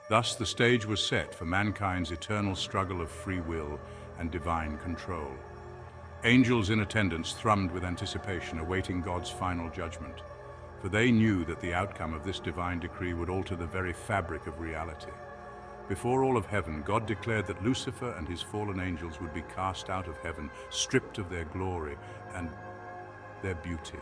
Thus the stage was set for mankind's eternal struggle of free will and divine control. Angels in attendance thrummed with anticipation, awaiting God's final judgment, for they knew that the outcome of this divine decree would alter the very fabric of reality. Before all of heaven, God declared that Lucifer and his fallen angels would be cast out of heaven, stripped of their glory and their beauty.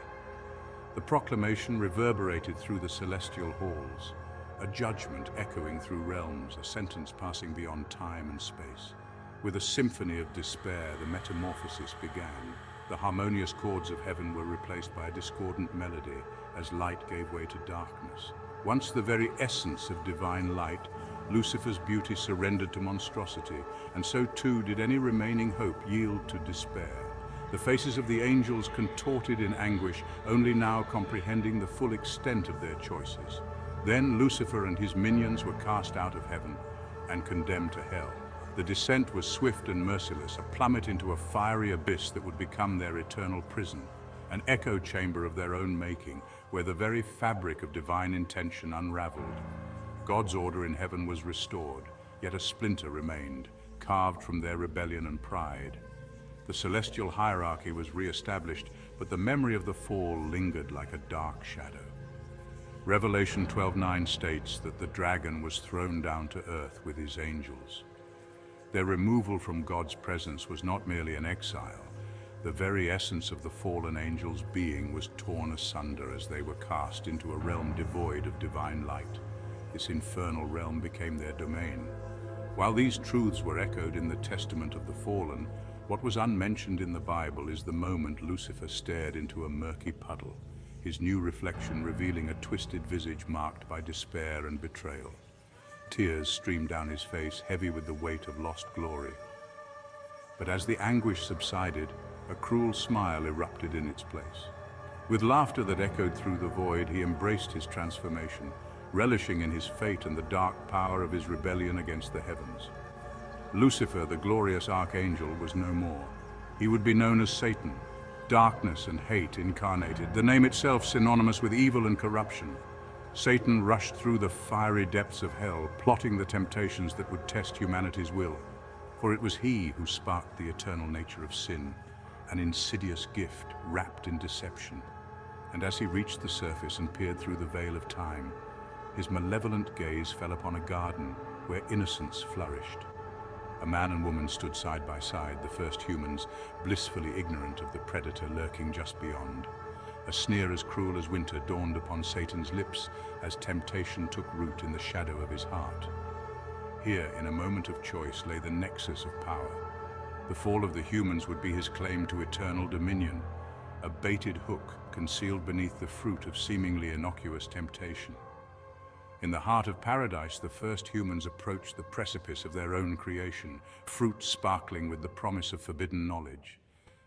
The proclamation reverberated through the celestial halls, a judgment echoing through realms, a sentence passing beyond time and space. With a symphony of despair, the metamorphosis began. The harmonious chords of heaven were replaced by a discordant melody as light gave way to darkness. Once the very essence of divine light, Lucifer's beauty surrendered to monstrosity, and so too did any remaining hope yield to despair. The faces of the angels contorted in anguish, only now comprehending the full extent of their choices. Then Lucifer and his minions were cast out of heaven and condemned to hell. The descent was swift and merciless, a plummet into a fiery abyss that would become their eternal prison, an echo chamber of their own making, where the very fabric of divine intention unraveled. God's order in heaven was restored, yet a splinter remained, carved from their rebellion and pride. The celestial hierarchy was re-established, but the memory of the fall lingered like a dark shadow. Revelation 12:9 states that the dragon was thrown down to earth with his angels. Their removal from God's presence was not merely an exile. The very essence of the fallen angels' being was torn asunder as they were cast into a realm devoid of divine light. This infernal realm became their domain. While these truths were echoed in the testament of the fallen, what was unmentioned in the Bible is the moment Lucifer stared into a murky puddle, his new reflection revealing a twisted visage marked by despair and betrayal. Tears streamed down his face, heavy with the weight of lost glory. But as the anguish subsided, a cruel smile erupted in its place. With laughter that echoed through the void, he embraced his transformation, relishing in his fate and the dark power of his rebellion against the heavens. Lucifer, the glorious archangel, was no more. He would be known as Satan, darkness and hate incarnated, the name itself synonymous with evil and corruption. Satan rushed through the fiery depths of hell, plotting the temptations that would test humanity's will. For it was he who sparked the eternal nature of sin, an insidious gift wrapped in deception. And as he reached the surface and peered through the veil of time, his malevolent gaze fell upon a garden where innocence flourished. A man and woman stood side by side, the first humans, blissfully ignorant of the predator lurking just beyond. A sneer as cruel as winter dawned upon Satan's lips as temptation took root in the shadow of his heart. Here, in a moment of choice, lay the nexus of power. The fall of the humans would be his claim to eternal dominion, a baited hook concealed beneath the fruit of seemingly innocuous temptation. In the heart of paradise, the first humans approached the precipice of their own creation, fruit sparkling with the promise of forbidden knowledge.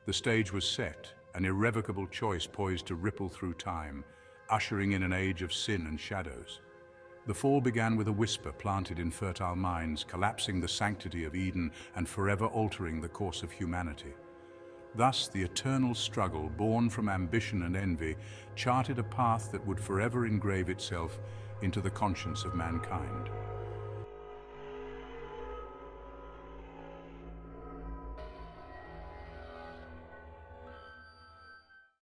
The stage was set, an irrevocable choice poised to ripple through time, ushering in an age of sin and shadows. The fall began with a whisper planted in fertile minds, collapsing the sanctity of Eden and forever altering the course of humanity. Thus, the eternal struggle, born from ambition and envy, charted a path that would forever engrave itself into the conscience of mankind.